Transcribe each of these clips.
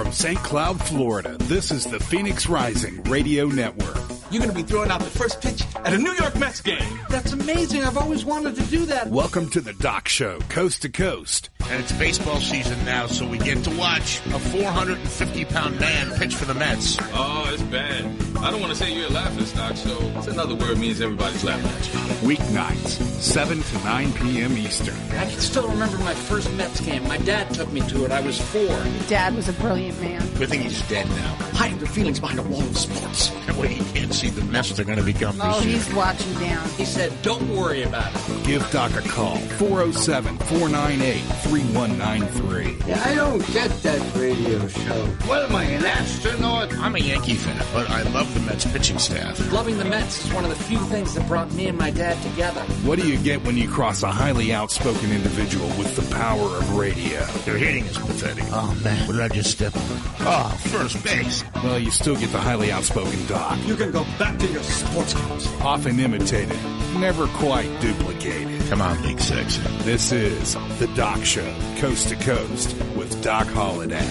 from St. Cloud, Florida, this is the Phoenix Rising Radio Network. You're going to be throwing out the first pitch at a New York Mets game. That's amazing. I've always wanted to do that. Welcome to the Doc Show, Coast to Coast. And it's baseball season now, so we get to watch a 450-pound man pitch for the Mets. Oh, it's bad. I don't want to say you're a laughingstock, so it's another word means everybody's laughing at you. Weeknights, 7 to 9 p.m. Eastern. I can still remember my first Mets game. My dad took me to it. I was 4. Dad was a brilliant man. Good thing he's dead now. Hiding their feelings behind a wall of sports. That way he can't see the mess they're going to become Oh, this year. he's watching down. He said, don't worry about it. Give Doc a call, 407-498-3193. Yeah, I don't get that radio show. What am I, an astronaut? I'm a Yankee fan, but I love the Mets pitching staff. Loving the Mets is one of the few things that brought me and my dad together. What do you get when you cross a highly outspoken individual with the power of radio? Their hitting is pathetic. Oh, man, what did I just step on? Oh, first base. Well, you still get the highly outspoken Doc. You can go back to your sports clubs. Often imitated, never quite duplicated. Come on, Big Six. This is The Doc Show, Coast to Coast, with Doc Holliday.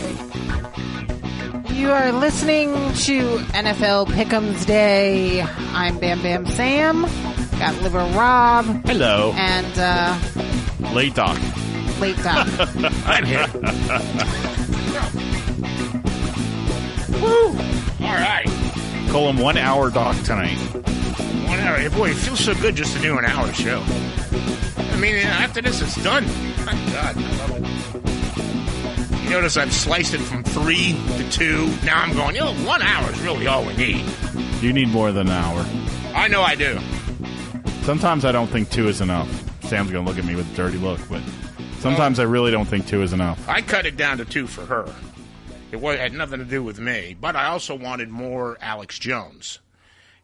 You are listening to NFL Pick'ems Day. I'm Bam Bam Sam. Got Liver Rob. Hello. And, Late Doc. Late Doc. I'm here. Woo! All right. Call him 1 hour Doc tonight. 1 hour. Boy, it feels so good just to do an hour show. I mean, after this, it's done. My God, I love it. You notice I've sliced it from 3 to 2. Now I'm going, 1 hour is really all we need. You need more than an hour. I know I do. Sometimes I don't think 2 is enough. Sam's going to look at me with a dirty look, but sometimes I really don't think 2 is enough. I cut it down to 2 for her. It had nothing to do with me, but I also wanted more Alex Jones.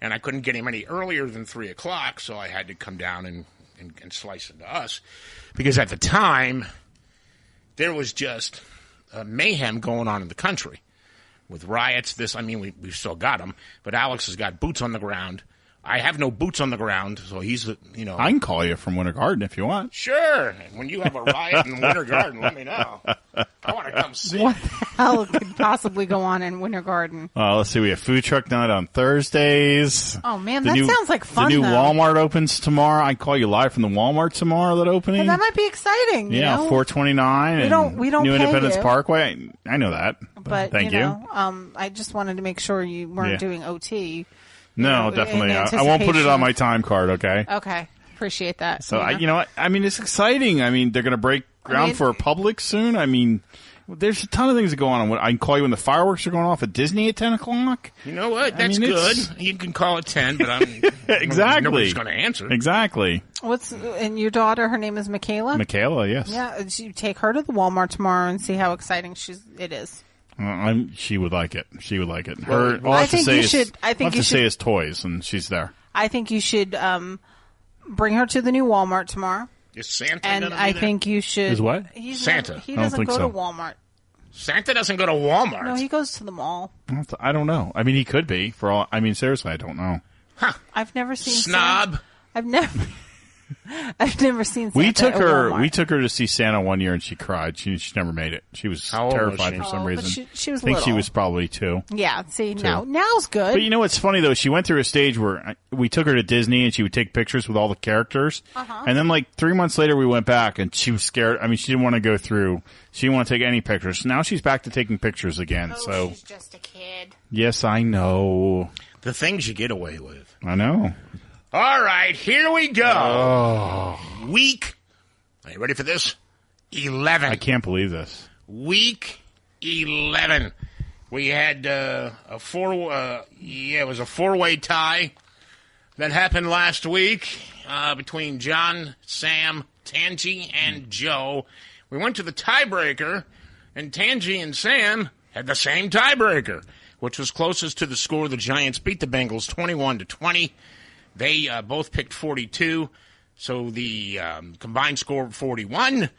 And I couldn't get him any earlier than 3 o'clock, so I had to come down and slice it to us. Because at the time, there was just mayhem going on in the country. With riots, we still got them, but Alex has got boots on the ground. I have no boots on the ground, so he's, I can call you from Winter Garden if you want. Sure. When you have a riot in Winter Garden, let me know. I want to come see. What the hell could possibly go on in Winter Garden? Let's see. We have food truck night on Thursdays. Oh, man, that sounds like fun, The new though. Walmart opens tomorrow. I call you live from the Walmart tomorrow, that opening. Well, that might be exciting. You know? 429 We don't New pay Independence you. Parkway. I know that. But, Thank you. I just wanted to make sure you weren't doing OT. No, definitely. I won't put it on my time card, okay? Okay. Appreciate that. So, it's exciting. They're going to break ground for a Publix soon. There's a ton of things that go on. I can call you when the fireworks are going off at Disney at 10 o'clock. You know what? That's good. You can call at 10, but I'm... Exactly. Nobody's going to answer. Exactly. And your daughter, her name is Michaela? Michaela, yes. Yeah, you take her to the Walmart tomorrow and see how exciting it is. She would like it. She would like it. I think you should say is toys, and she's there. I think you should bring her to the new Walmart tomorrow. Is Santa and I think you should. Is what? Santa. He doesn't go to Walmart. Santa doesn't go to Walmart. No, he goes to the mall. I don't know. He could be. Seriously, I don't know. Huh. I've never seen Snob. Santa. I've never seen Santa. We took at her. Walmart. We took her to see Santa one year, and she cried. She never made it. She was terrified for some reason. She was I think little. she was probably 2. Yeah. See, now's good. But you know what's funny though? She went through a stage where we took her to Disney, and she would take pictures with all the characters. And then, 3 months later, we went back, and she was scared. She didn't want to go through. She didn't want to take any pictures. Now she's back to taking pictures again. So she's just a kid. Yes, I know. The things you get away with. I know. All right, here we go. Oh. Week. Are you ready for this? 11. I can't believe this. Week 11. We had it was a 4-way tie that happened last week between John, Sam, Tangi, and Joe. We went to the tiebreaker, and Tangi and Sam had the same tiebreaker, which was closest to the score. The Giants beat the Bengals 21-20. They both picked 42, so the combined score of 41,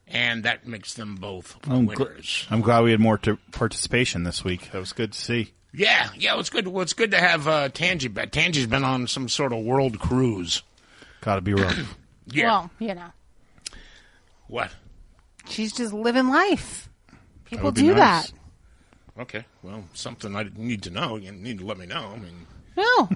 and that makes them both winners. I'm glad we had more participation this week. That was good to see. Yeah, it was good. Well, it's good to have Tangi back. Tangi's been on some sort of world cruise. Got to be rough. Yeah. Well, What? She's just living life. People That would be do nice. that. Okay. Well, something I need to know. You need to let me know. I mean, No.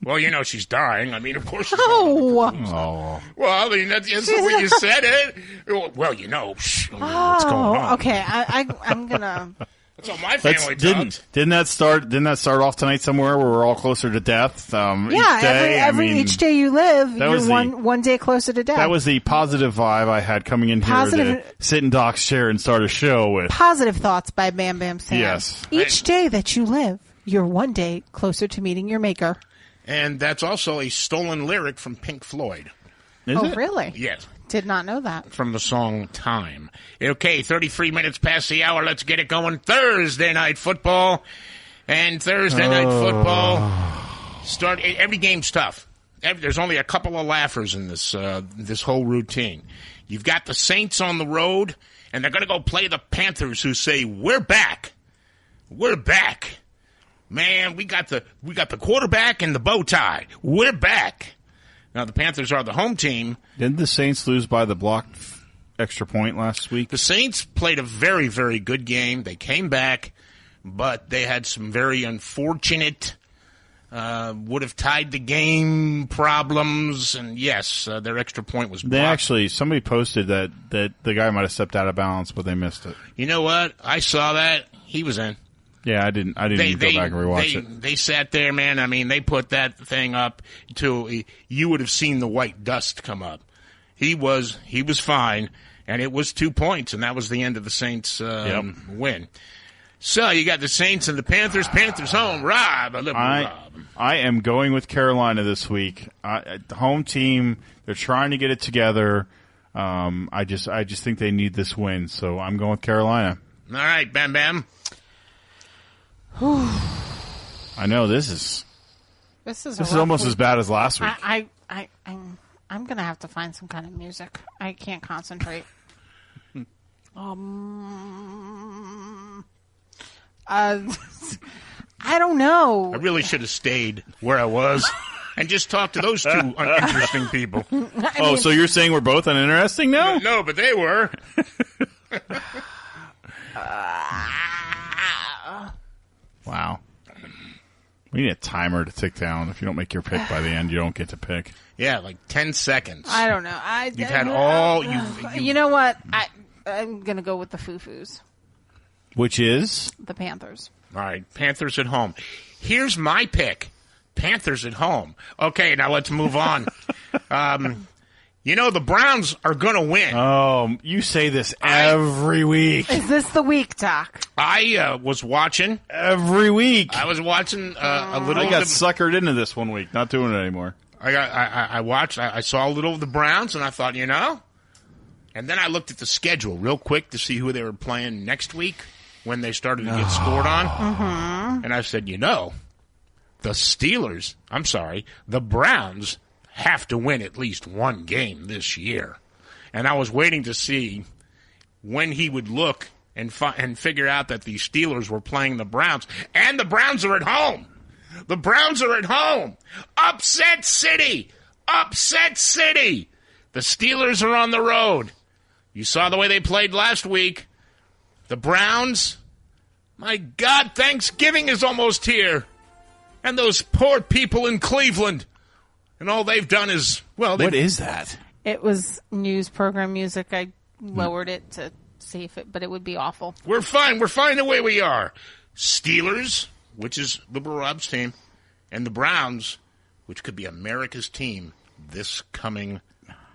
well, you know she's dying. I mean, of course. Oh. Well, I mean, that's the way you said it. Well, you know, what's going on. Okay. I'm gonna. That's all my family does. Didn't that start off tonight somewhere where we're all closer to death? Each day you live, you're one day closer to death. That was the positive vibe I had coming in here to sit in Doc's chair and start a show with. Positive thoughts by Bam Bam Sam. Yes. Each day that you live, you're one day closer to meeting your maker. And that's also a stolen lyric from Pink Floyd. Is it? Really? Yes. Did not know that. From the song Time. Okay, 33 minutes past the hour. Let's get it going. Thursday Night Football. And Thursday Night Football. Every game's tough. There's only a couple of laughers in this whole routine. You've got the Saints on the road, and they're going to go play the Panthers, who say, we're back. We're back. Man, we got the quarterback and the bow tie. We're back. Now, the Panthers are the home team. Didn't the Saints lose by the blocked extra point last week? The Saints played a very, very good game. They came back, but they had some very unfortunate, would have tied the game problems. And, yes, their extra point was blocked. Somebody posted that the guy might have stepped out of bounds, but they missed it. You know what? I saw that. He was in. Yeah, I didn't even go back and rewatch it. They sat there, man. I mean, they put that thing up to you would have seen the white dust come up. He was fine, and it was 2 points, and that was the end of the Saints win. So you got the Saints and the Panthers. Panthers home. Rob. I am going with Carolina this week. The home team, they're trying to get it together. I just think they need this win, so I'm going with Carolina. All right, Bam Bam. I know this is almost as bad as last week. I'm gonna have to find some kind of music. I can't concentrate. I don't know. I really should have stayed where I was and just talked to those two uninteresting people. So you're saying we're both uninteresting now? No, but they were. Wow. We need a timer to tick down. If you don't make your pick by the end, you don't get to pick. Yeah, like 10 seconds. I don't know. You've had all... You know what? I'm going to go with the Foo-Foos. Which is? The Panthers. All right, Panthers at home. Here's my pick. Panthers at home. Okay, now let's move on. You know, the Browns are going to win. Oh, you say this every week. Is this the week, Doc? I was watching. Every week. I was watching a little. I got suckered into this one week. Not doing it anymore. I watched. I saw a little of the Browns, and I thought, you know. And then I looked at the schedule real quick to see who they were playing next week when they started to get scored on. Mm-hmm. And I said, you know, the Browns have to win at least one game this year. And I was waiting to see when he would look and figure out that the Steelers were playing the Browns. And the Browns are at home. The Browns are at home. Upset City. Upset City. The Steelers are on the road. You saw the way they played last week. The Browns, my God, Thanksgiving is almost here. And those poor people in Cleveland. And all they've done is, well... What is that? It was news program music. I lowered it to see if it... But it would be awful. We're fine. We're fine the way we are. Steelers, which is Liberal Rob's team, and the Browns, which could be America's team this coming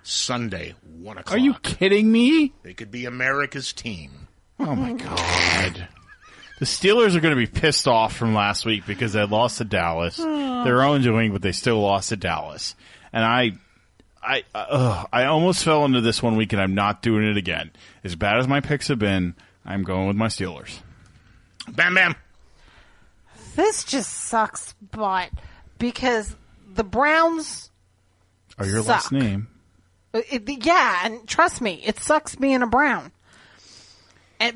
Sunday, 1 o'clock. Are you kidding me? They could be America's team. Oh, my God. The Steelers are going to be pissed off from last week because they lost to Dallas. Their own doing, but they still lost to Dallas. And I almost fell into this one week, and I'm not doing it again. As bad as my picks have been, I'm going with my Steelers. Bam, bam. This just sucks, but because the Browns are your suck. last name. Yeah, and trust me, it sucks being a Brown.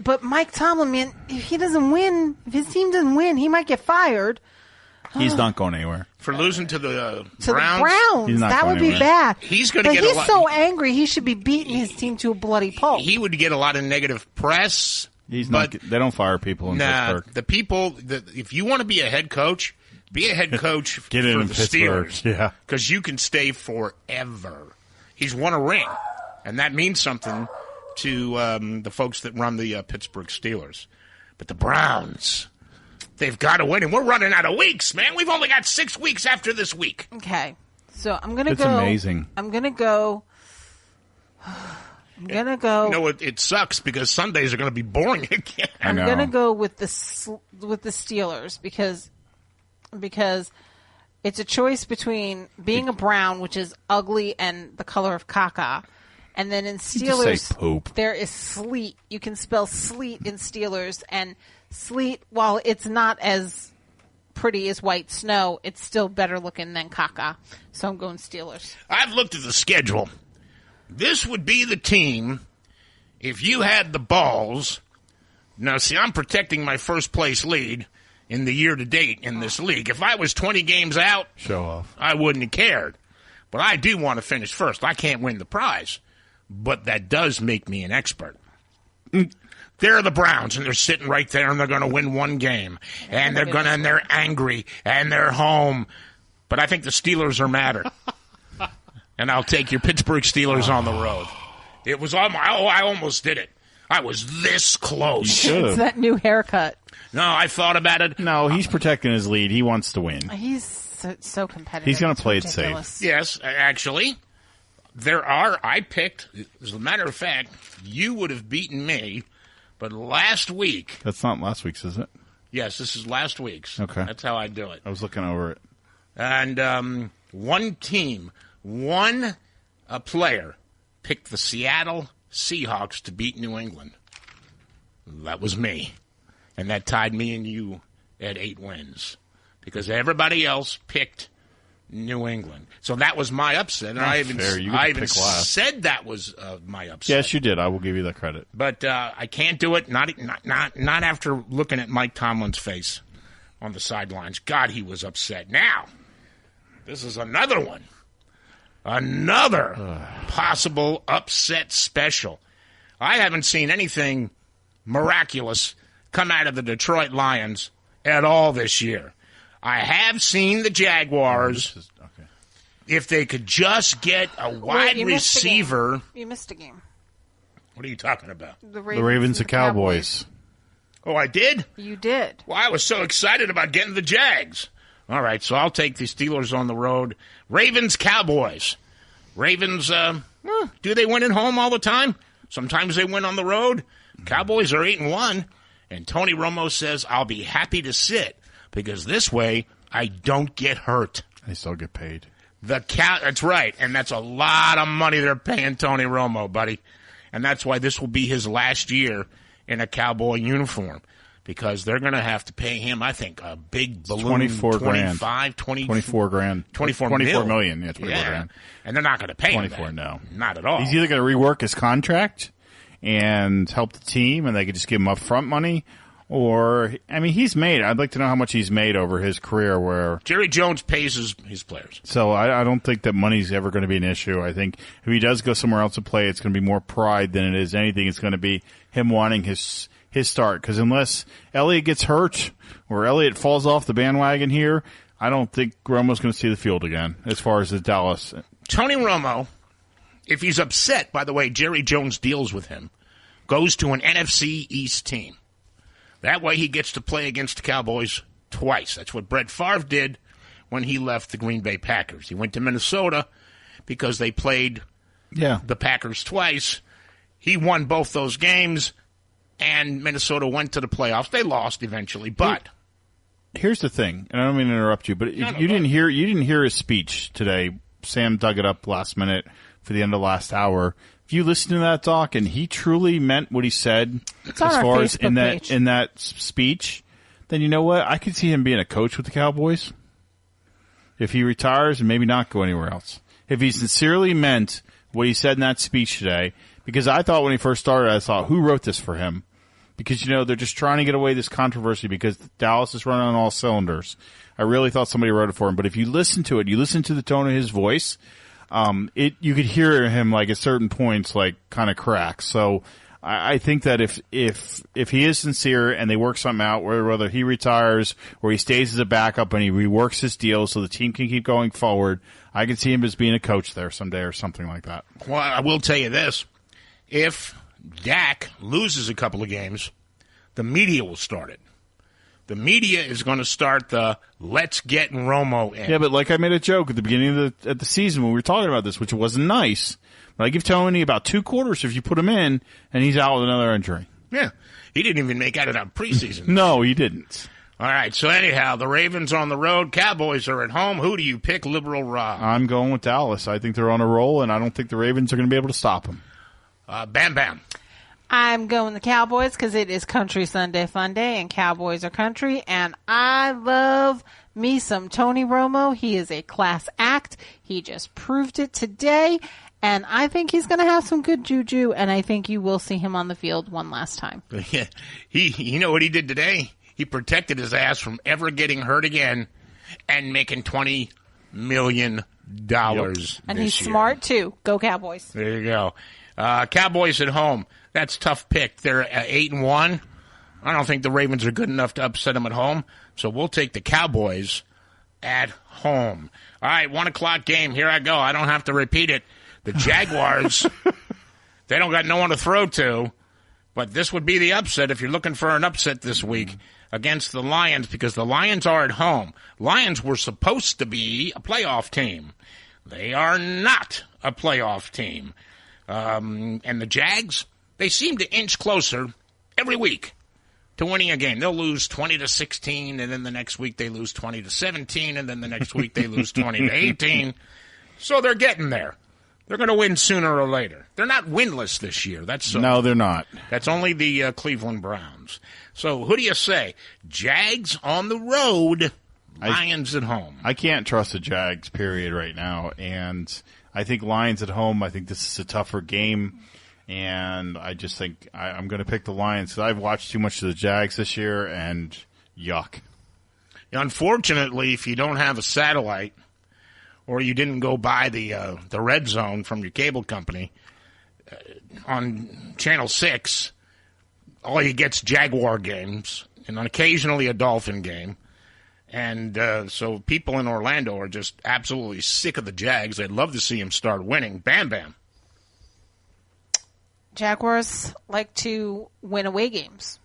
But Mike Tomlin, man, if he doesn't win, if his team doesn't win, he might get fired. He's not going anywhere. For losing to the Browns? The Browns. He's not that going would be anywhere. bad. He's going to get so angry, he should be beating his team to a bloody pulp. He would get a lot of negative press, He's not. They don't fire people in Pittsburgh. The people. If you want to be a head coach, be a head coach Get for in the Pittsburgh. Steelers. Yeah, because you can stay forever. He's won a ring, and that means something to the folks that run the Pittsburgh Steelers. But the Browns, they've got to win, and we're running out of weeks, man. We've only got 6 weeks after this week. Okay, so I'm gonna go. It's amazing. I'm gonna go. You know, it sucks because Sundays are going to be boring again. I'm going to go with the Steelers because it's a choice between being a Brown, which is ugly and the color of caca, and then in Steelers there is sleet. You can spell sleet in Steelers, and sleet, while it's not as pretty as white snow, it's still better looking than caca. So I'm going Steelers. I've looked at the schedule. This would be the team if you had the balls. Now, see, I'm protecting my first place lead in the year to date in this league. If I was 20 games out, show off. I wouldn't have cared. But I do want to finish first. I can't win the prize, but that does make me an expert. They're the Browns, and they're sitting right there, and they're going to win one game, and they're angry, and they're home. But I think the Steelers are madder. And I'll take your Pittsburgh Steelers on the road. It was on I almost did it. I was this close. It's that new haircut. No, I thought about it. No, he's protecting his lead. He wants to win. He's so competitive. He's going to play ridiculous. it safe. Yes, actually, I picked, as a matter of fact, you would have beaten me, but last week. That's not last week's, is it? Yes, this is last week's. Okay. That's how I do it. I was looking over it. And one team, a player, picked the Seattle Seahawks to beat New England. That was me. And that tied me and you at 8 wins. Because everybody else picked New England. So that was my upset. And I even said that was my upset. Yes, you did. I will give you that credit. But I can't do it, not after looking at Mike Tomlin's face on the sidelines. God, he was upset. Now, this is another one. Another possible upset special. I haven't seen anything miraculous come out of the Detroit Lions at all this year. I have seen the Jaguars, if they could just get a wide receiver. You missed a game. What are you talking about? The Ravens and Cowboys. Oh, I did? You did. Well, I was so excited about getting the Jags. All right, so I'll take the Steelers on the road. Ravens, Cowboys. Ravens, do they win at home all the time? Sometimes they win on the road. Cowboys are 8-1. And Tony Romo says, I'll be happy to sit because this way I don't get hurt. They still get paid. That's right, and that's a lot of money they're paying Tony Romo, buddy. And that's why this will be his last year in a Cowboy uniform. Because they're going to have to pay him, I think, a big balloon. 24 grand. 24 grand. 24 million. Yeah, 24 grand. And they're not going to pay 24, him that. no. Not at all. He's either going to rework his contract and help the team, and they could just give him upfront money, or, I mean, I'd like to know how much he's made over his career where. Jerry Jones pays his players. So I don't think that money's ever going to be an issue. I think if he does go somewhere else to play, it's going to be more pride than it is anything. It's going to be him wanting his start. Because unless Elliott gets hurt or Elliott falls off the bandwagon here, I don't think Romo's going to see the field again as far as the Dallas. Tony Romo, if he's upset, by the way, Jerry Jones deals with him, goes to an NFC East team. That way he gets to play against the Cowboys twice. That's what Brett Favre did when he left the Green Bay Packers. He went to Minnesota because they played the Packers twice. He won both those games, and Minnesota went to the playoffs. They lost eventually, but here's the thing, and I don't mean to interrupt you, but you didn't hear his speech today. Sam dug it up last minute for the end of last hour. If you listen to that talk, and he truly meant what he said as far as in that speech, then you know what? I could see him being a coach with the Cowboys if he retires and maybe not go anywhere else. If he sincerely meant what he said in that speech today, because I thought when he first started, I thought, who wrote this for him? Because, they're just trying to get away this controversy because Dallas is running on all cylinders. I really thought somebody wrote it for him. But if you listen to it, you listen to the tone of his voice, you could hear him, like, at certain points, like, kind of crack. So I think that if he is sincere and they work something out, whether he retires or he stays as a backup and he reworks his deal so the team can keep going forward, I can see him as being a coach there someday or something like that. Well, I will tell you this. If Dak loses a couple of games, the media will start it. The media is going to start the let's get Romo in. Yeah, but like I made a joke at the beginning of the season when we were talking about this, which wasn't nice. But I give Tony about 2 quarters if you put him in, and he's out with another injury. Yeah. He didn't even make out of that preseason. No, he didn't. All right, so anyhow, the Ravens on the road, Cowboys are at home. Who do you pick, Liberal Rob? I'm going with Dallas. I think they're on a roll, and I don't think the Ravens are going to be able to stop them. Bam Bam. I'm going the Cowboys because it is Country Sunday Fun Day, and Cowboys are country, and I love me some Tony Romo. He is a class act. He just proved it today, and I think he's going to have some good juju, and I think you will see him on the field one last time. Yeah, you know what he did today? He protected his ass from ever getting hurt again and making $20 million And he's smart, too. Go Cowboys. There you go. Cowboys at home. That's a tough pick. They're 8-1. I don't think the Ravens are good enough to upset them at home, so we'll take the Cowboys at home. All right, 1 o'clock game. Here I go. I don't have to repeat it. The Jaguars, they don't got no one to throw to, but this would be the upset if you're looking for an upset this week against the Lions, because the Lions are at home. Lions were supposed to be a playoff team. They are not a playoff team. And the Jags, they seem to inch closer every week to winning a game. They'll lose 20-16, and then the next week they lose 20-17, and then the next week they lose 20-18. So they're getting there. They're going to win sooner or later. They're not winless this year. No, they're not. That's only the Cleveland Browns. So who do you say? Jags on the road, Lions at home. I can't trust the Jags, period, right now. And I think Lions at home, I think this is a tougher game. And I just think I'm going to pick the Lions because I've watched too much of the Jags this year, and yuck. Unfortunately, if you don't have a satellite, or you didn't go buy the Red Zone from your cable company, on Channel 6, all you get's Jaguar games and occasionally a Dolphin game. And so people in Orlando are just absolutely sick of the Jags. They'd love to see them start winning. Bam Bam. Jaguars like to win away games.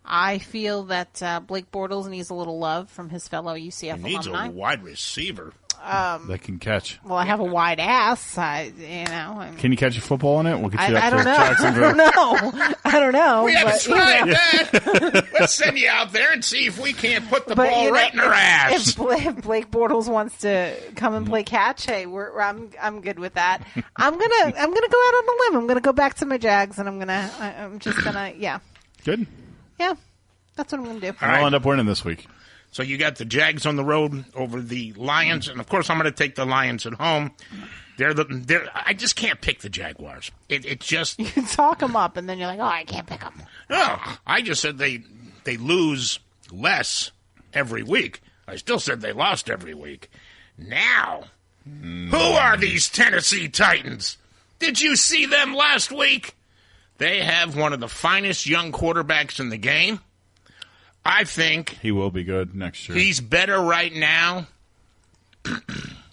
I feel that Blake Bortles needs a little love from his fellow UCF alumni. He needs a wide receiver. That can catch. Well, I have a wide ass. Can you catch a football in it? We'll get you I up don't to know. Jacksonville. I don't know. We haven't tried that. Let's send you out there and see if we can't put the ball right in her ass. If Blake Bortles wants to come and play catch, hey, I'm good with that. I'm gonna go out on a limb. I'm gonna go back to my Jags, and I'm just gonna Good. Yeah, that's what I'm going to do. I'll end up winning this week. So you got the Jags on the road over the Lions, and of course I'm going to take the Lions at home. I just can't pick the Jaguars. It just you talk them up, and then you're like, oh, I can't pick them. No, I just said they lose less every week. I still said they lost every week. Now, who are these Tennessee Titans? Did you see them last week? They have one of the finest young quarterbacks in the game. I think he will be good next year. He's better right now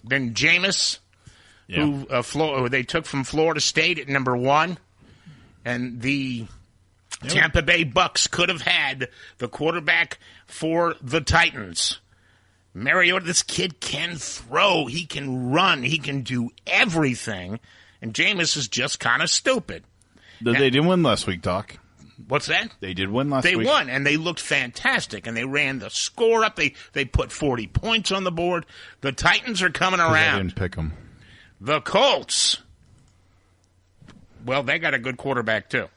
than Jameis, who they took from Florida State at number 1. And the Tampa Bay Bucks could have had the quarterback for the Titans. Mariota, this kid can throw. He can run. He can do everything. And Jameis is just kind of stupid. They didn't win last week, Doc. What's that? They did win last week. They won, and they looked fantastic, and they ran the score up. They put 40 points on the board. The Titans are coming around. I didn't pick them. The Colts, well, they got a good quarterback, too.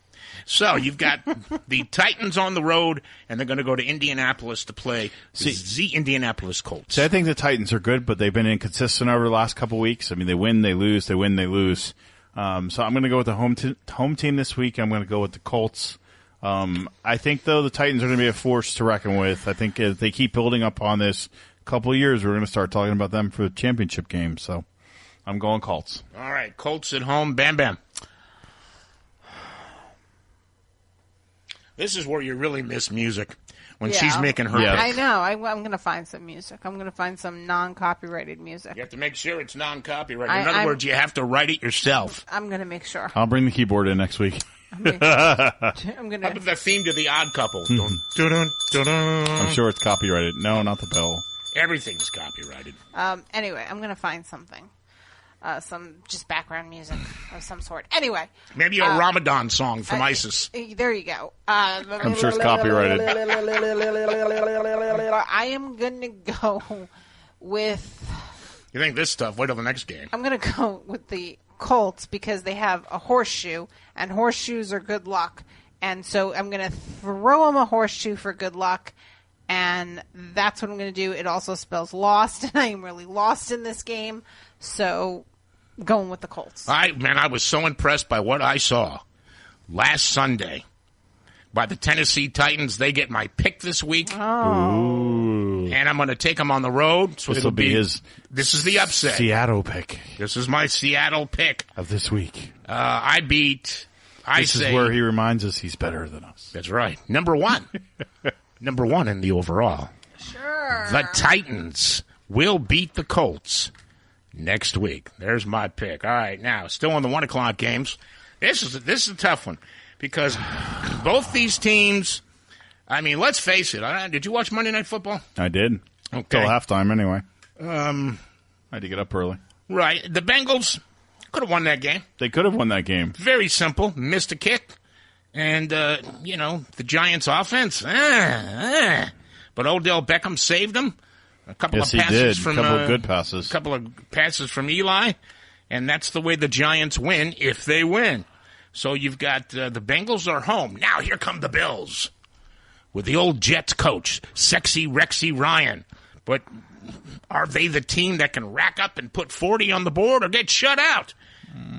So you've got the Titans on the road, and they're going to go to Indianapolis to play the Indianapolis Colts. See, I think the Titans are good, but they've been inconsistent over the last couple weeks. I mean, they win, they lose, they win, they lose. So I'm going to go with the home team this week. I'm going to go with the Colts. I think, though, the Titans are going to be a force to reckon with. I think if they keep building up on this couple of years, we're going to start talking about them for the championship game. So I'm going Colts. All right, Colts at home. Bam Bam. This is where you really miss music when she's making her. I know. I'm going to find some music. I'm going to find some non-copyrighted music. You have to make sure it's non-copyrighted. In other words, you have to write it yourself. I'm going to make sure. I'll bring the keyboard in next week. I'm going to. How about the theme to The Odd Couple? Dun, dun, dun, dun, dun. I'm sure it's copyrighted. No, not the bell. Everything's copyrighted. Anyway, I'm going to find something. Some just background music of some sort. Anyway. Maybe a Ramadan song from ISIS. There you go. I'm sure it's copyrighted. I am going to go with... You think this stuff? Wait till the next game. I'm going to go with the Colts because they have a horseshoe, and horseshoes are good luck. And so I'm going to throw them a horseshoe for good luck. And that's what I'm going to do. It also spells lost, and I am really lost in this game. So, going with the Colts. I was so impressed by what I saw last Sunday by the Tennessee Titans. They get my pick this week. Oh. And I'm going to take them on the road. So this will be his. This is the upset. Seattle pick. This is my Seattle pick of this week. This is where he reminds us he's better than us. That's right. Number one. Number one in the overall. Sure. The Titans will beat the Colts next week. There's my pick. All right, now, still on the 1 o'clock games. This is a tough one because both these teams, I mean, let's face it. Did you watch Monday Night Football? I did. Okay. Till halftime, anyway. I had to get up early. Right. The Bengals could have won that game. They could have won that game. Very simple. Missed a kick. And, the Giants' offense. But Odell Beckham saved them. A couple of passes from a couple of good passes. A couple of passes from Eli. And that's the way the Giants win if they win. So you've got the Bengals are home. Now here come the Bills with the old Jets coach, Sexy Rexy Ryan. But are they the team that can rack up and put 40 on the board or get shut out?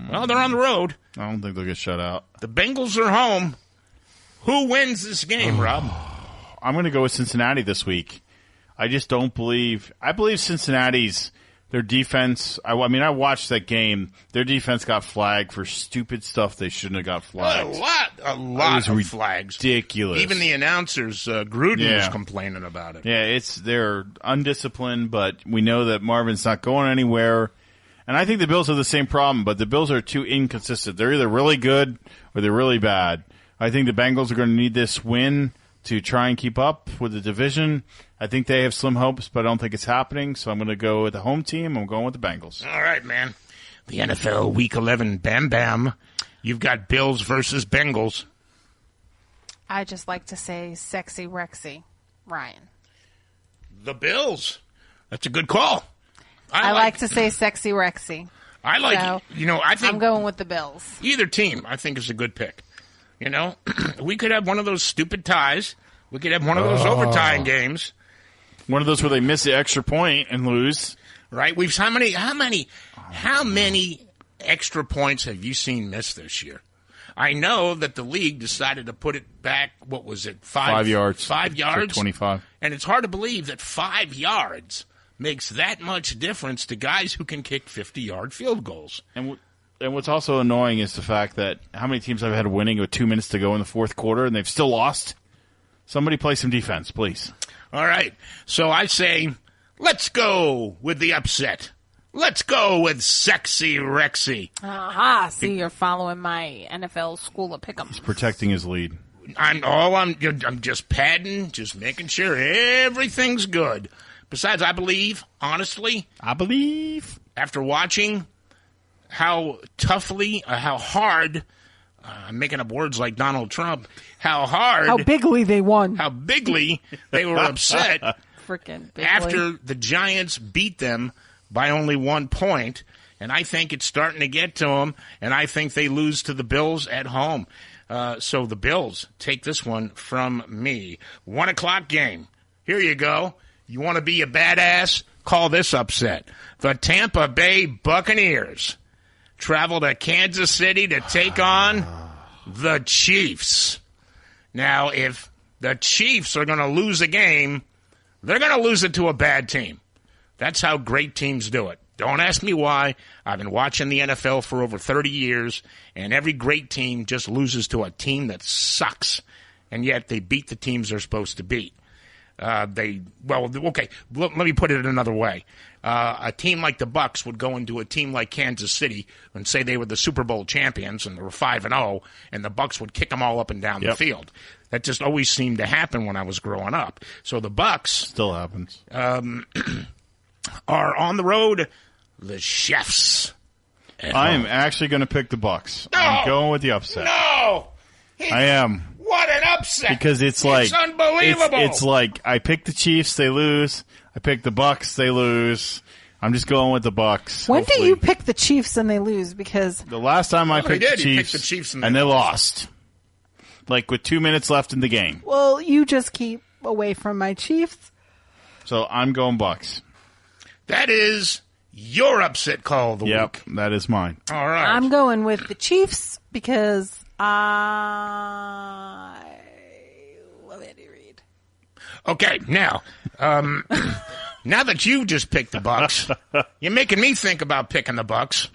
Well, they're on the road. I don't think they'll get shut out. The Bengals are home. Who wins this game, Rob? I'm going to go with Cincinnati this week. I just don't believe – I believe Cincinnati's – their defense – I watched that game. Their defense got flagged for stupid stuff they shouldn't have got flagged. A lot of flags. Ridiculous. Even the announcers, Gruden was complaining about it. Yeah, they're undisciplined, but we know that Marvin's not going anywhere. And I think the Bills have the same problem, but the Bills are too inconsistent. They're either really good or they're really bad. I think the Bengals are going to need this win to try and keep up with the division. I think they have slim hopes, but I don't think it's happening. So I'm going to go with the home team. I'm going with the Bengals. All right, man. The NFL Week 11 Bam Bam. You've got Bills versus Bengals. I just like to say Sexy Rexy Ryan. The Bills. That's a good call. I like to say Sexy Rexy. I like, I think I'm going with the Bills. Either team, I think, is a good pick. We could have one of those stupid ties. We could have one of those overtime games. One of those where they miss the extra point and lose. Right? How many extra points have you seen missed this year? I know that the league decided to put it back, what was it, 5 yards. 5 yards? 25. And it's hard to believe that 5 yards makes that much difference to guys who can kick 50-yard field goals. And what's also annoying is the fact that how many teams I've had winning with 2 minutes to go in the fourth quarter, and they've still lost. Somebody play some defense, please. All right. So I say, let's go with the upset. Let's go with Sexy Rexy. Aha. See, you're following my NFL school of pick'em. He's protecting his lead. I'm just padding, just making sure everything's good. Besides, I believe, honestly, after watching how hard, I'm making up words like Donald Trump, how bigly they won. How bigly they were upset freaking bigly. After the Giants beat them by only 1 point. And I think it's starting to get to them, and I think they lose to the Bills at home. So the Bills take this one from me. 1 o'clock game. Here you go. You want to be a badass? Call this upset. The Tampa Bay Buccaneers travel to Kansas City to take on the Chiefs. Now, if the Chiefs are going to lose a game, they're going to lose it to a bad team. That's how great teams do it. Don't ask me why. I've been watching the NFL for over 30 years, and every great team just loses to a team that sucks. and yet they beat the teams they're supposed to beat. Let me put it another way. A team like the Bucs would go into a team like Kansas City and say they were the Super Bowl champions and they were 5-0, and the Bucs would kick them all up and down the field. That just always seemed to happen when I was growing up. So the Bucs still happens. Are on the road. The Chefs. I am actually going to pick the Bucs. No! I'm going with the upset. No, I am. What an upset! Because it's unbelievable. It's like I pick the Chiefs, they lose. I pick the Bucs, they lose. I'm just going with the Bucs. When do you pick the Chiefs and they lose? Because the last time I picked the Chiefs, and they lost. Like with 2 minutes left in the game. Well, you just keep away from my Chiefs. So I'm going Bucs. That is your upset call of the week. Yep, that is mine. All right. I'm going with the Chiefs because I love Andy Reid. Okay, now, now that you just picked the Bucs, you're making me think about picking the Bucs,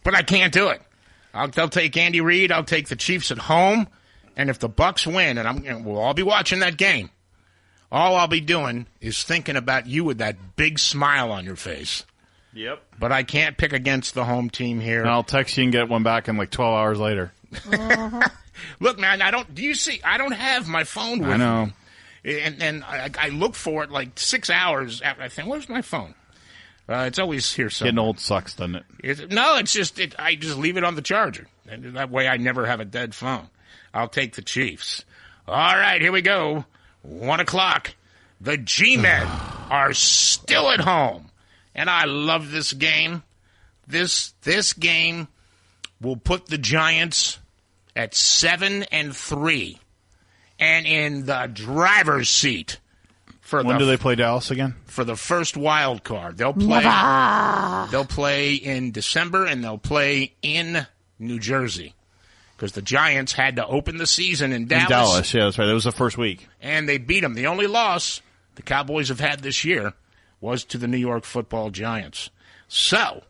but I can't do it. I'll take Andy Reid. I'll take the Chiefs at home, and if the Bucs win, and we'll all be watching that game, all I'll be doing is thinking about you with that big smile on your face. Yep. But I can't pick against the home team here. And I'll text you and get one back in like 12 hours later. Look, man, do you see? I don't have my phone with me. I know. And I look for it like 6 hours after. I think, where's my phone? It's always here somewhere. Getting old sucks, doesn't it? No, it's just I just leave it on the charger. And that way I never have a dead phone. I'll take the Chiefs. All right, here we go. 1 o'clock. The G-Men are still at home. And I love this game. This game will put the Giants at 7-3 and in the driver's seat. When do they play Dallas again? For the first wild card. They'll play in December, and they'll play in New Jersey. Because the Giants had to open the season in Dallas. In Dallas, yeah, that's right. That was the first week. And they beat them. The only loss the Cowboys have had this year was to the New York Football Giants. So,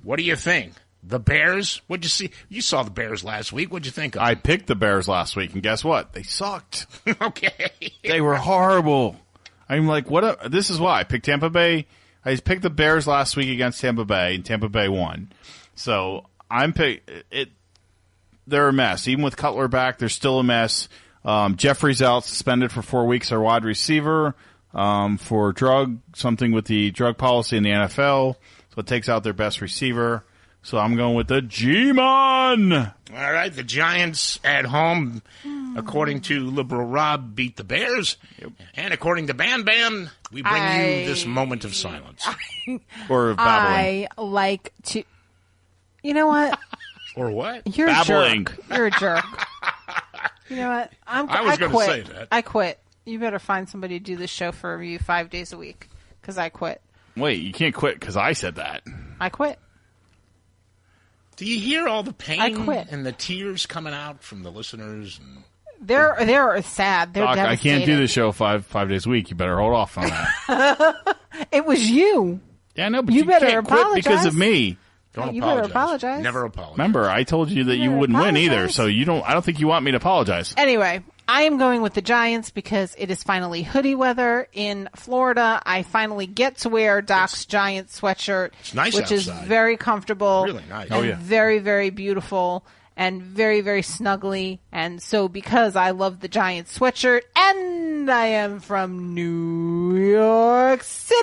what do you think? The Bears? What'd you see? You saw the Bears last week. What'd you think of them? I picked the Bears last week, and guess what? They sucked. Okay. They were horrible. I'm like, this is why. I picked Tampa Bay. I picked the Bears last week against Tampa Bay, and Tampa Bay won. So, they're a mess. Even with Cutler back, they're still a mess. Jeffrey's out, suspended for 4 weeks, our wide receiver, for something with the drug policy in the NFL. So it takes out their best receiver. So I'm going with the G-Man. All right, the Giants at home, according to Liberal Rob, beat the Bears. Yep. And according to Bam Bam, we bring you this moment of silence. Or of babbling. I like to... You know what? Or what? You're babbling. A jerk. You're a jerk. You know what? I was going to say that. I quit. You better find somebody to do this show for you 5 days a week, because I quit. Wait, you can't quit because I said that. I quit. Do you hear all the pain I quit. and the tears coming out from the listeners? They're sad. They're Doc, devastated. I can't do the show five days a week. You better hold off on that. It was you. Yeah, I know, but You you better can't quit apologize. because of me. Don't You apologize. better apologize. Never apologize. Remember, I told you that you wouldn't win either, so I don't think you want me to apologize. Anyway, I am going with the Giants because it is finally hoodie weather in Florida. I finally get to wear Doc's Giants sweatshirt, nice which is outside. very comfortable, Really nice. and very, very beautiful, and very, very snuggly. And so because I love the Giants sweatshirt, and I am from New York City,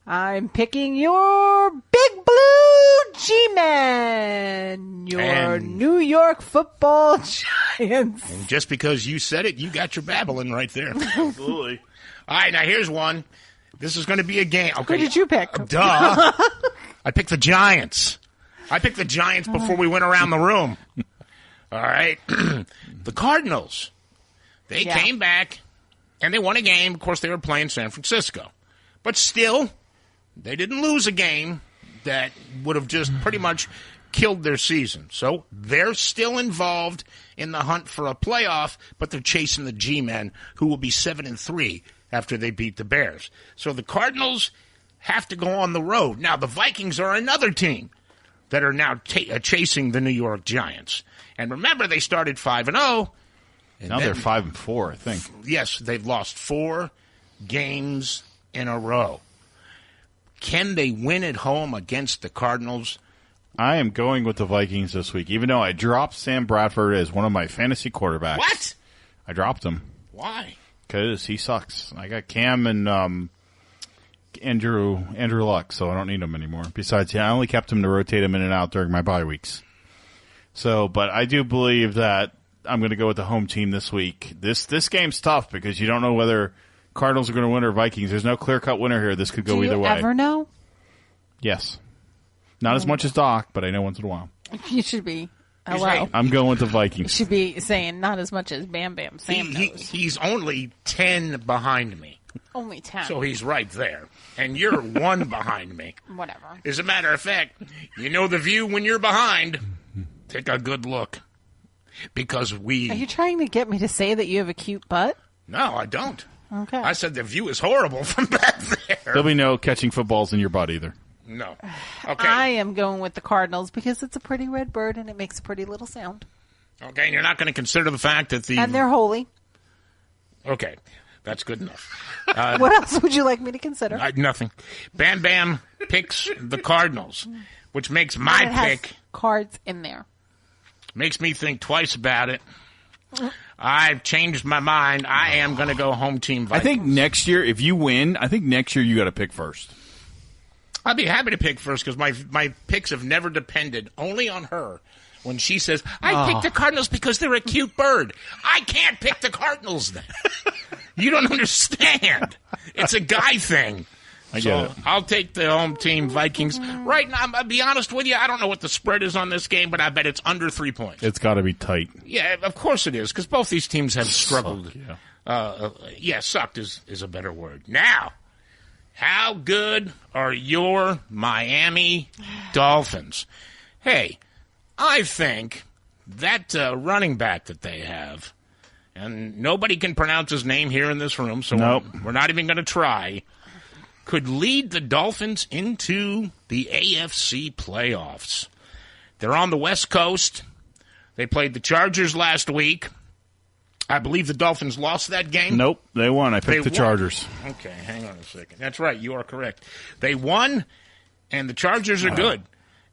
I'm picking your Big Blue G-Men, your New York Football Giants. And just because you said it, you got your babbling right there. Absolutely. All right, now here's one. This is going to be a game. Okay. Who did you pick? Duh. I picked the Giants. I picked the Giants before we went around the room. All right. The Cardinals. They came back, and they won a game. Of course, they were playing San Francisco. But still, they didn't lose a game that would have just pretty much killed their season. So they're still involved in the hunt for a playoff, but they're chasing the G-Men, who will be 7-3 after they beat the Bears. So the Cardinals have to go on the road. Now, the Vikings are another team that are now chasing the New York Giants. And remember, they started 5-0. Now they're 5-4, I think. Yes, they've lost 4 games in a row. Can they win at home against the Cardinals? I am going with the Vikings this week, even though I dropped Sam Bradford as one of my fantasy quarterbacks. What? I dropped him. Why? Because he sucks. I got Cam and Andrew Luck, so I don't need him anymore. Besides, I only kept him to rotate him in and out during my bye weeks. So, but I do believe that I'm going to go with the home team this week. This game's tough because you don't know whether Cardinals are going to win or Vikings. There's no clear-cut winner here. This could go either way. Do you ever know? Yes. Not as much as Doc, but I know once in a while. You should be. Hello. I'm going with the Vikings. You should be saying not as much as Bam Bam Sam knows. He's only 10 behind me. Only 10. So he's right there. And you're 1 behind me. Whatever. As a matter of fact, you know the view when you're behind. Take a good look. Because we... Are you trying to get me to say that you have a cute butt? No, I don't. Okay. I said the view is horrible from back there. There'll be no catching footballs in your butt either. No. Okay. I am going with the Cardinals because it's a pretty red bird and it makes a pretty little sound. Okay, and you're not going to consider the fact that the... And they're holy. Okay, that's good enough. What else would you like me to consider? Nothing. Bam Bam picks the Cardinals, which makes my pick... Has cards in there. Makes me think twice about it. I've changed my mind. I am going to go home team Vikings. I think next year, if you win, I think next year you got to pick first. I'd be happy to pick first because my picks have never depended only on her. When she says, I picked the Cardinals because they're a cute bird. I can't pick the Cardinals then. You don't understand. It's a guy thing. I get it. I'll take the home team Vikings. Right now, I'll be honest with you, I don't know what the spread is on this game, but I bet it's under 3 points. It's got to be tight. Yeah, of course it is, because both these teams have struggled. Yeah. Sucked is a better word. Now, how good are your Miami Dolphins? Hey, I think that running back that they have, and nobody can pronounce his name here in this room, so nope. we're not even going to try, could lead the Dolphins into the AFC playoffs. They're on the West Coast. They played the Chargers last week. I believe the Dolphins lost that game. Nope, they won. I picked the Chargers. Okay, hang on a second. That's right, you are correct. They won, and the Chargers are good.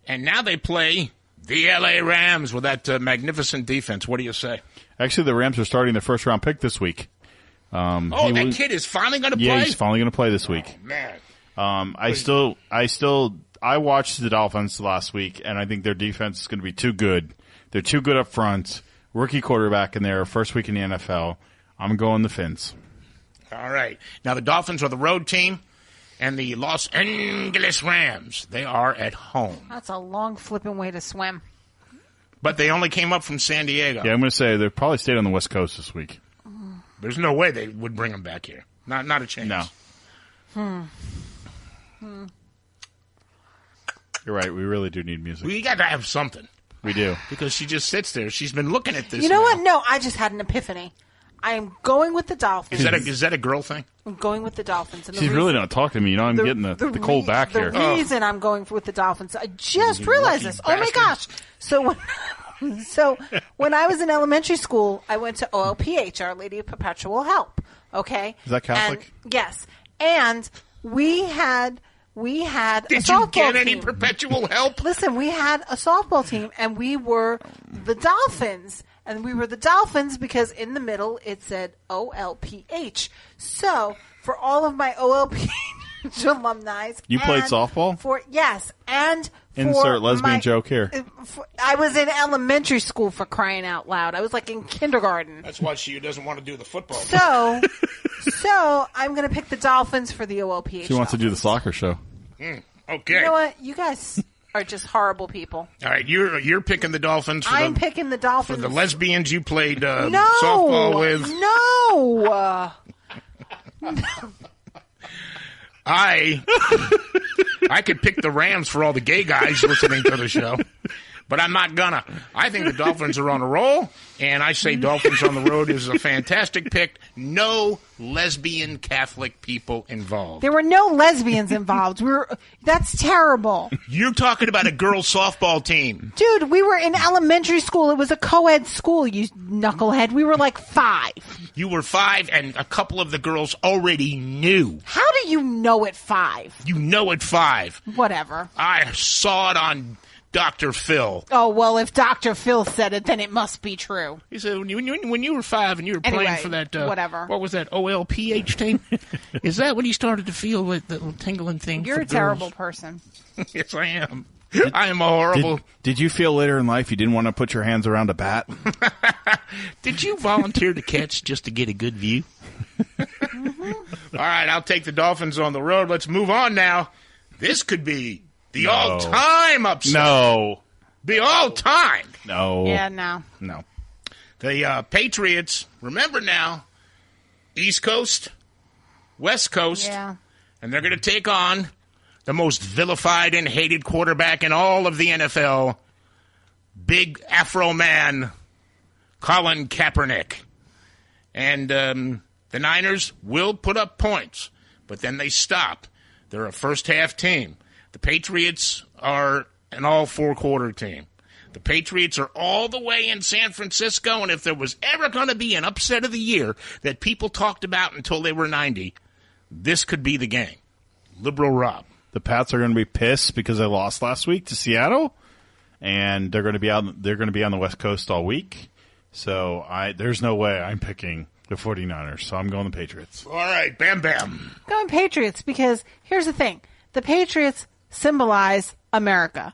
And now they play the L.A. Rams with that magnificent defense. What do you say? Actually, the Rams are starting their first-round pick this week. That kid is finally going to play? Yeah, he's finally going to play this week. Oh, man. I watched the Dolphins last week, and I think their defense is going to be too good. They're too good up front. Rookie quarterback in there, first week in the NFL. I'm going the Fins. All right. Now, the Dolphins are the road team, and the Los Angeles Rams, they are at home. That's a long flipping way to swim. But they only came up from San Diego. Yeah, I'm going to say they probably stayed on the West Coast this week. There's no way they would bring them back here. Not a chance. No. You're right. We really do need music. We got to have something. We do. Because she just sits there. She's been looking at this. You know now. what? No, I just had an epiphany. I am going with the Dolphins. Is that a girl thing? I'm going with the Dolphins. And She's really not talking to me. You know, I'm getting the cold back here. The reason I'm going with the Dolphins, I just realized this. Oh, my gosh. So when I was in elementary school, I went to OLPH, Our Lady of Perpetual Help. Okay? Is that Catholic? And, yes. And we had a softball team. Did you get any perpetual help? Listen, we had a softball team, and we were the Dolphins. And we were the Dolphins because in the middle it said OLPH. So for all of my OLPH alumni, you played softball? And insert lesbian joke here. I was in elementary school, for crying out loud. I was like in kindergarten. That's why she doesn't want to do the football. So I'm going to pick the Dolphins for the OLPH. She wants to do the soccer show. Okay. You know what? You guys are just horrible people. All right, you're picking the Dolphins. I'm picking the Dolphins for the lesbians you played softball with. No. I could pick the Rams for all the gay guys listening to the show. but I'm not gonna. I think the Dolphins are on a roll, and I say Dolphins on the road is a fantastic pick. No lesbian Catholic people involved. There were no lesbians involved. That's terrible. You're talking about a girls' softball team. Dude, we were in elementary school. It was a co-ed school, you knucklehead. We were like 5. You were 5, and a couple of the girls already knew. How do you know at 5? You know at 5. Whatever. I saw it on Dr. Phil. Oh, well, if Dr. Phil said it, then it must be true. He said, when you were 5 and you were playing for that, whatever. What was that, OLPH thing? Is that when you started to feel that little tingling thing? You're a terrible person. Yes, I am. I am a horrible... Did you feel later in life you didn't want to put your hands around a bat? Did you volunteer to catch just to get a good view? Mm-hmm. All right, I'll take the Dolphins on the road. Let's move on now. This could be the all-time upset. No. The all-time. No. Yeah, no. No. The Patriots, remember now, East Coast, West Coast, yeah. And they're going to take on the most vilified and hated quarterback in all of the NFL, big Afro man, Colin Kaepernick. And the Niners will put up points, but then they stop. They're a first-half team. The Patriots are an all-4-quarter team. The Patriots are all the way in San Francisco, and if there was ever going to be an upset of the year that people talked about until they were 90, this could be the game. Liberal Rob. The Pats are going to be pissed because they lost last week to Seattle, and they're going to be out. They're going to be on the West Coast all week. So there's no way I'm picking the 49ers. So I'm going the Patriots. All right, Bam Bam. Going Patriots because here's the thing: the Patriots symbolize America.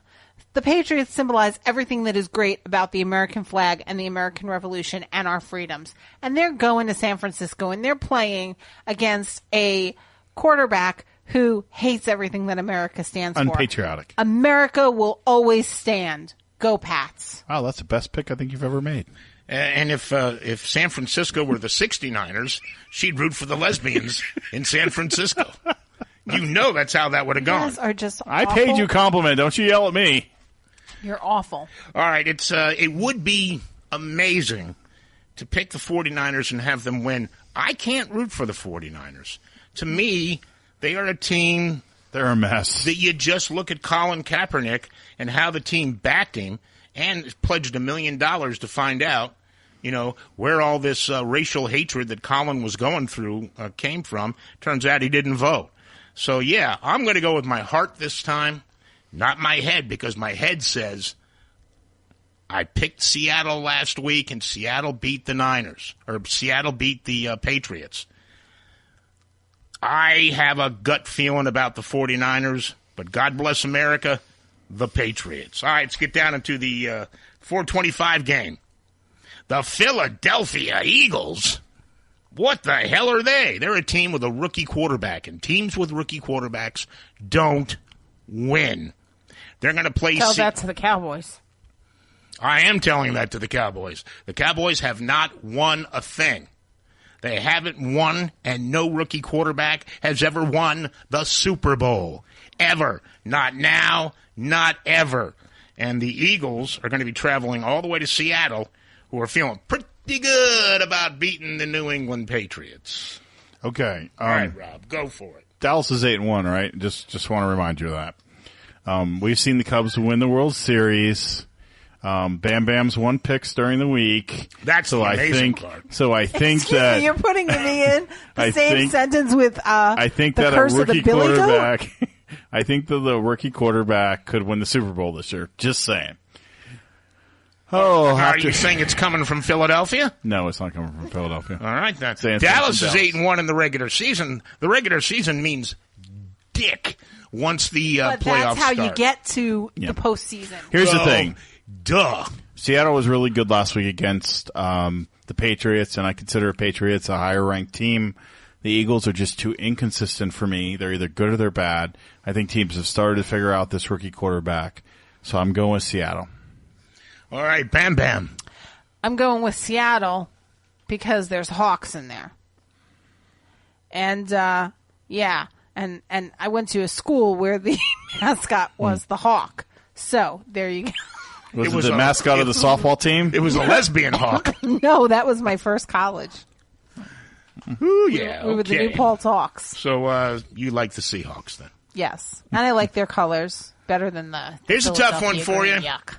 The Patriots symbolize everything that is great about the American flag and the American Revolution and our freedoms. And they're going to San Francisco and they're playing against a quarterback who hates everything that America stands for. Unpatriotic. America will always stand. Go Pats. Wow, that's the best pick I think you've ever made. And if San Francisco were the 69ers, she'd root for the lesbians in San Francisco. You know that's how that would have gone. You guys are just awful. I paid you a compliment. Don't you yell at me. You're awful. All right, it would be amazing to pick the 49ers and have them win. I can't root for the 49ers. To me, they are a team. They're a mess. That you just look at Colin Kaepernick and how the team backed him and pledged $1 million to find out, where all this racial hatred that Colin was going through came from. Turns out he didn't vote. So, yeah, I'm going to go with my heart this time, not my head, because my head says I picked Seattle last week and Seattle beat the Niners, or Seattle beat the Patriots. I have a gut feeling about the 49ers, but God bless America, the Patriots. All right, let's get down into the 425 game. The Philadelphia Eagles. What the hell are they? They're a team with a rookie quarterback, and teams with rookie quarterbacks don't win. They're going to play... Tell that to the Cowboys. I am telling that to the Cowboys. The Cowboys have not won a thing. They haven't won, and no rookie quarterback has ever won the Super Bowl. Ever. Not now, not ever. And the Eagles are going to be traveling all the way to Seattle, who are feeling pretty good about beating the New England Patriots. Okay. All right, Rob, go for it. Dallas is 8-1, right? Just want to remind you of that. We've seen the Cubs win the World Series. Bam Bam's won picks during the week. That's so the amazing part. So I think Excuse that me, you're putting me in the same sentence with I think the that curse a rookie of the Billy quarterback. Goat? I think that the rookie quarterback could win the Super Bowl this year. Just saying. Are you saying it's coming from Philadelphia? No, it's not coming from Philadelphia. All right, then. Dallas is 8-1 in the regular season. The regular season means dick once the playoffs start. That's how you get to the postseason. Here's the thing. Duh. Seattle was really good last week against the Patriots, and I consider Patriots a higher-ranked team. The Eagles are just too inconsistent for me. They're either good or they're bad. I think teams have started to figure out this rookie quarterback, so I'm going with Seattle. All right, Bam Bam. I'm going with Seattle because there's Hawks in there. And, yeah, and I went to a school where the mascot was the Hawk. So, there you go. Was it the mascot of the softball team? It was a lesbian hawk. No, that was my first college. Ooh, yeah. We were the New Paltz Hawks. So you like the Seahawks then? Yes, and I like their colors better than the. Here's a tough one for you. Yuck.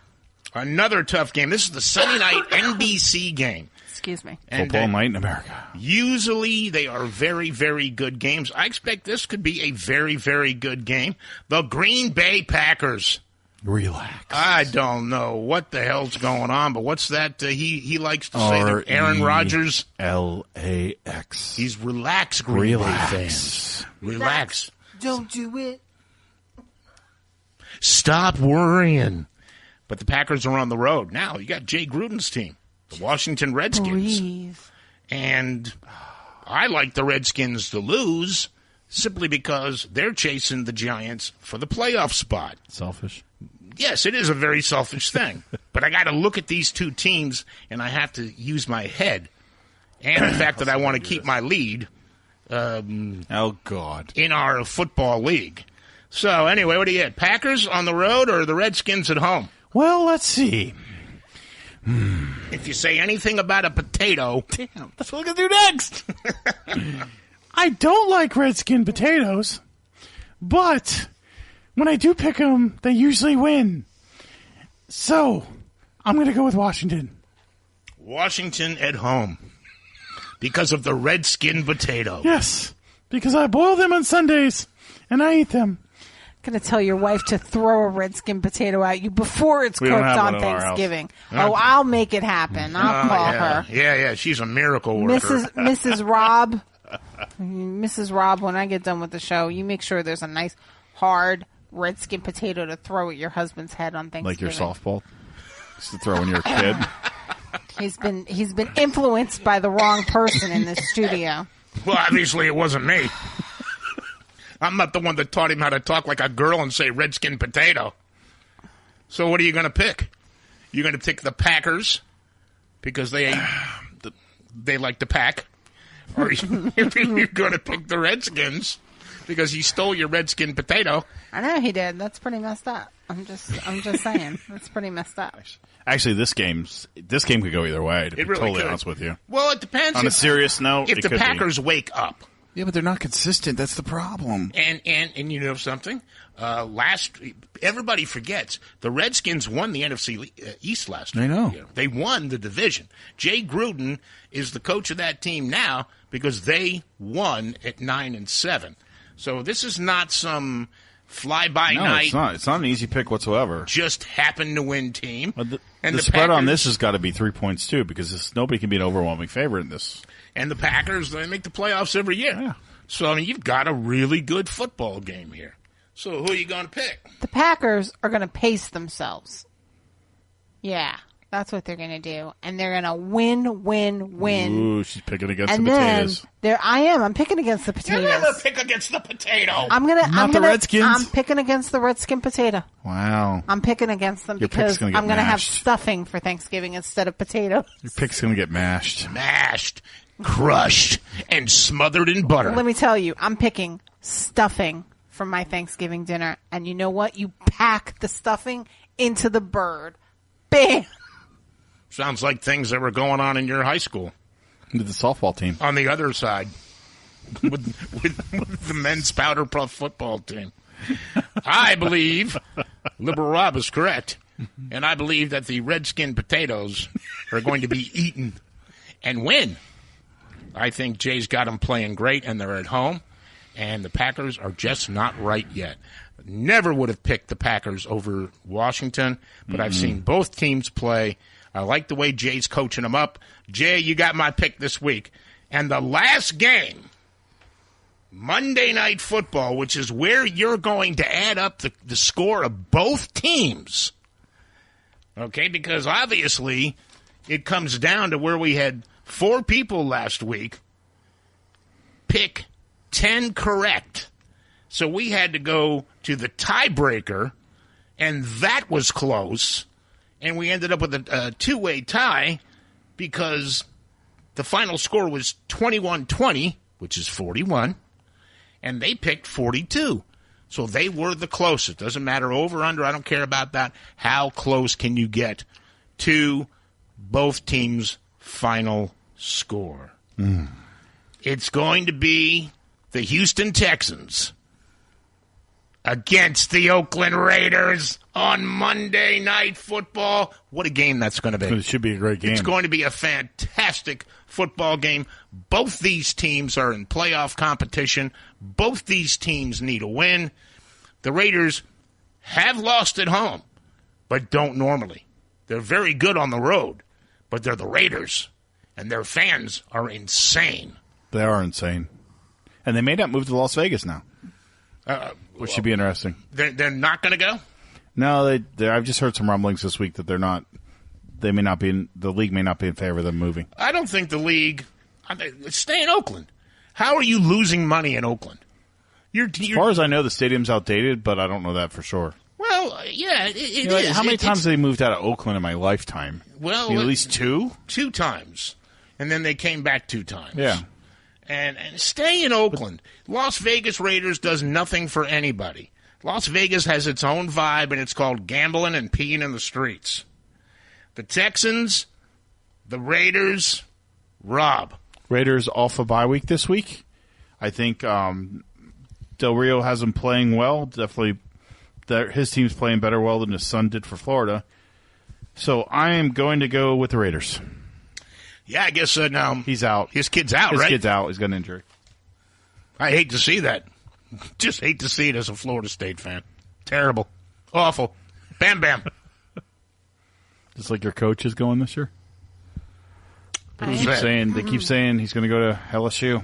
Another tough game. This is the Sunday night NBC game. Excuse me. And, Football night in America. Usually they are very, very good games. I expect this could be a very, very good game. The Green Bay Packers. Relax. I don't know what the hell's going on, but what's that he likes to say that Aaron Rodgers? LAX. He's relaxed, Green Bay fans. Relax. Don't do it. Stop worrying. But the Packers are on the road. Now, you got Jay Gruden's team, the Washington Redskins. Breathe. And I like the Redskins to lose simply because they're chasing the Giants for the playoff spot. Selfish. Yes, it is a very selfish thing. But I got to look at these two teams, and I have to use my head and the fact that I want to keep my lead oh, God. in our football league. So, anyway, what do you get? Packers on the road or the Redskins at home? Well, let's see. If you say anything about a potato... Damn, that's what we're going to do next. I don't like Redskin potatoes, but when I do pick them, they usually win. So, I'm going to go with Washington. Washington at home. Because of the Redskin potato. Yes, because I boil them on Sundays, and I eat them. Going to tell your wife to throw a Redskin potato at you before it's cooked on Thanksgiving. Oh, I'll make it happen. I'll call her. Yeah, she's a miracle worker. Mrs. Rob. Mrs. Rob, when I get done with the show, you make sure there's a nice, hard Redskin potato to throw at your husband's head on Thanksgiving. Like your softball? Just to throw when you're a kid? He's been influenced by the wrong person in this studio. Well, obviously it wasn't me. I'm not the one that taught him how to talk like a girl and say Redskin potato. So what are you going to pick? You're going to pick the Packers because they like to pack? Or you're going to pick the Redskins because he stole your Redskin potato? I know he did. That's pretty messed up. I'm just saying. That's pretty messed up. Actually, this game could go either way, to be totally honest with you. Well, it depends. On a serious note, if the Packers wake up. Yeah, but they're not consistent. That's the problem. And you know something? Everybody forgets the Redskins won the NFC East last year. I know. They won the division. Jay Gruden is the coach of that team now because they won at 9-7. So this is not some fly-by-night. It's not. It's not an easy pick whatsoever. Just happen to win team. The spread on this has got to be 3 points too, because nobody can be an overwhelming favorite in this. And the Packers, they make the playoffs every year. Yeah. So, I mean, you've got a really good football game here. So, who are you going to pick? The Packers are going to pace themselves. Yeah, that's what they're going to do. And they're going to win. Ooh, she's picking against the potatoes. I'm picking against the potatoes. You never pick against the potato. The Redskins? I'm picking against the Redskin potato. Wow. I'm picking against them because I'm going to have stuffing for Thanksgiving instead of potatoes. Your pick's going to get mashed. Crushed, and smothered in butter. Let me tell you, I'm picking stuffing for my Thanksgiving dinner. And you know what? You pack the stuffing into the bird. Bam! Sounds like things that were going on in your high school. With the softball team. On the other side. with the men's powder puff football team. I believe Liberal Rob is correct. And I believe that the Redskin potatoes are going to be eaten and win. I think Jay's got them playing great, and they're at home. And the Packers are just not right yet. Never would have picked the Packers over Washington, but I've seen both teams play. I like the way Jay's coaching them up. Jay, you got my pick this week. And the last game, Monday Night Football, which is where you're going to add up the score of both teams. Okay, because obviously it comes down to where we had 4 people last week pick 10 correct. So we had to go to the tiebreaker, and that was close. And we ended up with a two-way tie because the final score was 21-20, which is 41, and they picked 42. So they were the closest. Doesn't matter over, under. I don't care about that. How close can you get to both teams' final score? It's going to be the Houston Texans against the Oakland Raiders on Monday Night Football. What a game that's going to be. It should be a great game. It's going to be a fantastic football game. Both these teams are in playoff competition. Both these teams need a win. The Raiders have lost at home, but don't normally. They're very good on the road, but they're the Raiders, and their fans are insane. They are insane. And they may not move to Las Vegas now, which should be interesting. They're not going to go? No, I've just heard some rumblings this week that they're not. They may not be. The league may not be in favor of them moving. I don't think the league. Stay in Oakland. How are you losing money in Oakland? As far as I know, the stadium's outdated, but I don't know that for sure. Well, yeah, it is. How many times have they moved out of Oakland in my lifetime? Well, at least two? 2 times. And then they came back 2 times. Yeah. And stay in Oakland. Las Vegas Raiders does nothing for anybody. Las Vegas has its own vibe, and it's called gambling and peeing in the streets. The Texans, the Raiders, Rob. Raiders off a bye week this week. I think Del Rio has them playing well. Definitely his team's playing better well than his son did for Florida. So I am going to go with the Raiders. Yeah, I guess now he's out. His kid's out, right? His kid's out. He's got an injury. I hate to see that. Just hate to see it as a Florida State fan. Terrible. Awful. Bam, bam. Just like your coach is going this year? They keep saying he's going to go to LSU.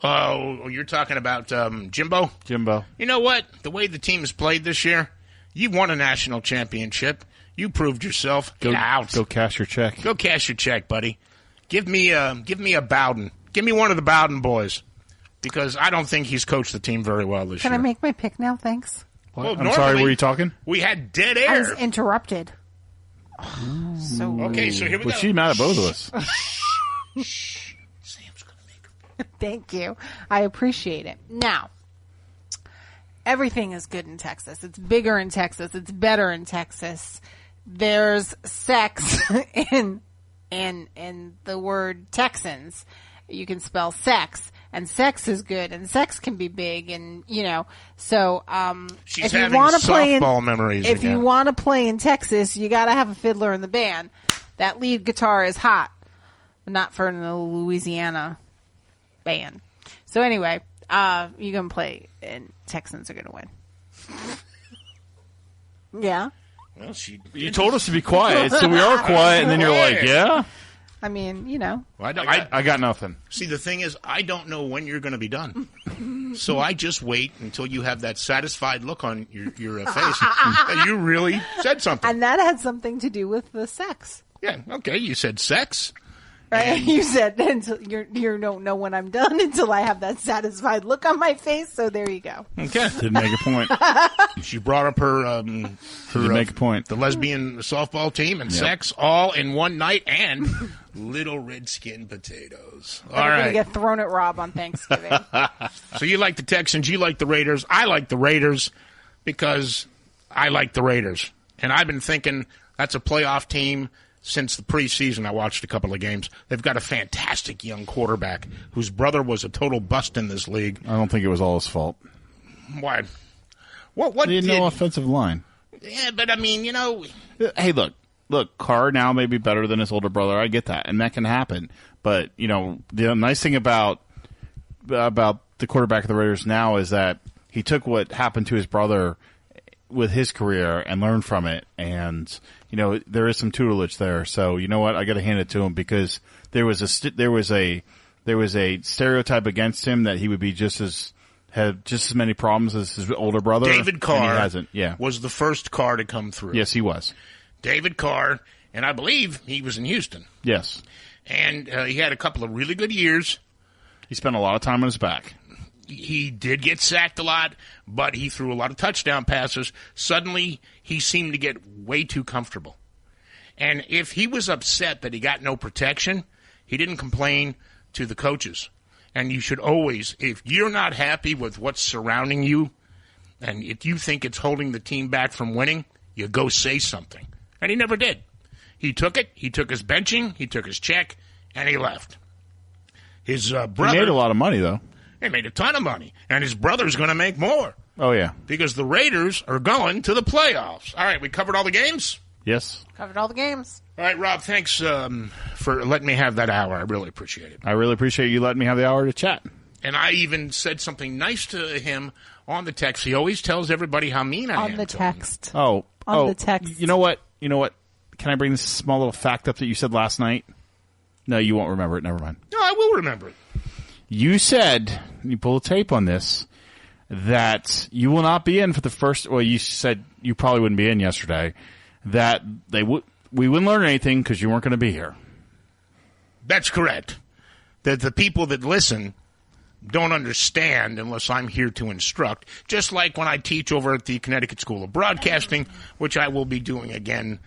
Oh, you're talking about Jimbo? Jimbo. You know what? The way the team's played this year, you won a national championship. You proved yourself. Get out. Go cash your check. Go cash your check, buddy. Give me a Bowden. Give me one of the Bowden boys. Because I don't think he's coached the team very well this year. Can I make my pick now? Thanks. Well, I'm sorry, were you talking? We had dead air. I was interrupted. Okay, so here we go. Was she mad at both of us? Sam's going to make her. Thank you. I appreciate it. Now, everything is good in Texas. It's bigger in Texas. It's better in Texas. There's sex in the word Texans. You can spell sex, and sex is good, and sex can be big, and so she's if you having want to play softball memories if again. you want to play in Texas, you got to have a fiddler in the band. That lead guitar is hot, but not for the Louisiana band. So anyway, you're gonna play, and Texans are gonna win. Yeah. Well, you told us to be quiet, so we are quiet, and then you're like, yeah? I mean, Well, I got nothing. See, the thing is, I don't know when you're going to be done. So I just wait until you have that satisfied look on your face. That you really said something. And that had something to do with the sex. Yeah, okay, you said sex. Right? You said until you don't know when I'm done until I have that satisfied look on my face. So there you go. Okay, didn't make a point. She brought up her didn't make a point. The lesbian softball team and sex all in one night and little red skin potatoes. All We're right, gonna get thrown at Rob on Thanksgiving. So you like the Texans, you like the Raiders. I like the Raiders because I like the Raiders, and I've been thinking that's a playoff team. Since the preseason, I watched a couple of games. They've got a fantastic young quarterback whose brother was a total bust in this league. I don't think it was all his fault. Why? What He had no offensive line. Yeah, but I mean, Hey, look, Carr now may be better than his older brother. I get that, and that can happen. But, the nice thing about the quarterback of the Raiders now is that he took what happened to his brother with his career and learned from it, and there is some tutelage there. So you know what, I got to hand it to him because there was a stereotype against him that he would be had just as many problems as his older brother. David Carr and he hasn't. Yeah. Was the first Carr to come through. Yes, he was. David Carr, and I believe he was in Houston. Yes. And he had a couple of really good years. He spent a lot of time on his back. He did get sacked a lot, but he threw a lot of touchdown passes. Suddenly, he seemed to get way too comfortable. And if he was upset that he got no protection, he didn't complain to the coaches. And you should always, if you're not happy with what's surrounding you, And if you think it's holding the team back from winning, you go say something. And he never did. He took it. He took his benching. He took his check, and he left. His brother... He made a lot of money, though. He made a ton of money. And his brother's going to make more. Oh, yeah. Because the Raiders are going to the playoffs. All right, we covered all the games? Yes. Covered all the games. All right, Rob, thanks for letting me have that hour. I really appreciate it. I really appreciate you letting me have the hour to chat. And I even said something nice to him on the text. He always tells everybody how mean I am. On the text. Oh. On the text. You know what? Can I bring this small little fact up that you said last night? No, you won't remember it. Never mind. No, I will remember it. You said, you pull a tape on this, that you will not be in for the first... Well, you said you probably wouldn't be in yesterday. That we wouldn't learn anything because you weren't going to be here. That's correct. That the people that listen don't understand unless I'm here to instruct. Just like when I teach over at the Connecticut School of Broadcasting, which I will be doing again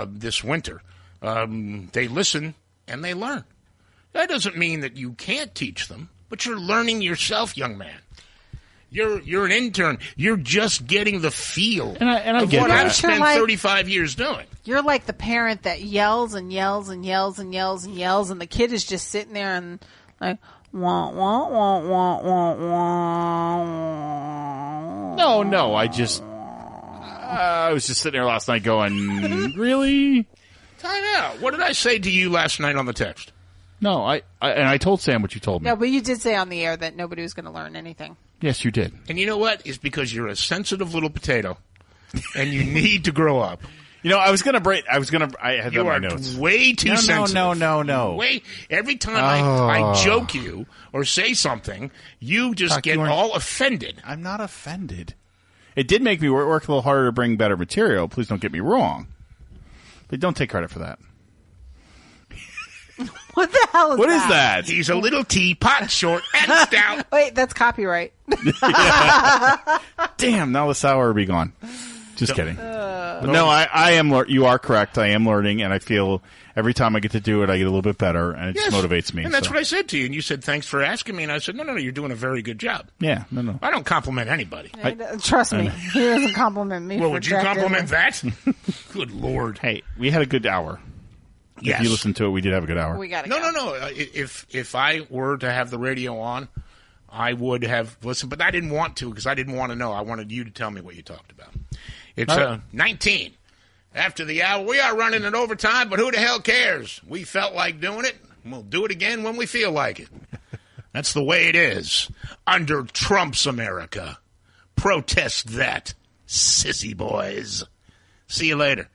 this winter. They listen and they learn. That doesn't mean that you can't teach them, but you're learning yourself, young man. You're an intern. You're just getting the feel and I of get what that. I've spent 35 years doing. You're like the parent that yells and yells and yells and yells and yells, and the kid is just sitting there and like, wah, wah, wah, wah, wah, wah. No, I was just sitting there last night going, really? Time out. What did I say to you last night on the text? No, I told Sam what you told me. No, but you did say on the air that nobody was going to learn anything. Yes, you did. And you know what? It's because you're a sensitive little potato, and you need to grow up. I had that in my notes. You are way too sensitive. No. Every time I joke you or say something, you just get all offended. I'm not offended. It did make me work a little harder to bring better material. Please don't get me wrong. But don't take credit for that. What the hell is that? What is that? He's a little teapot, short and stout. Wait, that's copyright. Damn, now this hour will be gone. Just kidding. But no, I am. You are correct. I am learning, and I feel every time I get to do it, I get a little bit better, and it just motivates me. And that's what I said to you. And you said, thanks for asking me. And I said, no, you're doing a very good job. Yeah, no. I don't compliment anybody. Trust me, he doesn't compliment me. Well, would you compliment that? Good Lord. Hey, we had a good hour. Yes. If you listen to it, we did have a good hour. We got No. If I were to have the radio on, I would have listened. But I didn't want to because I didn't want to know. I wanted you to tell me what you talked about. It's 19. After the hour, we are running in overtime, but who the hell cares? We felt like doing it. We'll do it again when we feel like it. That's the way it is. Under Trump's America. Protest that, sissy boys. See you later.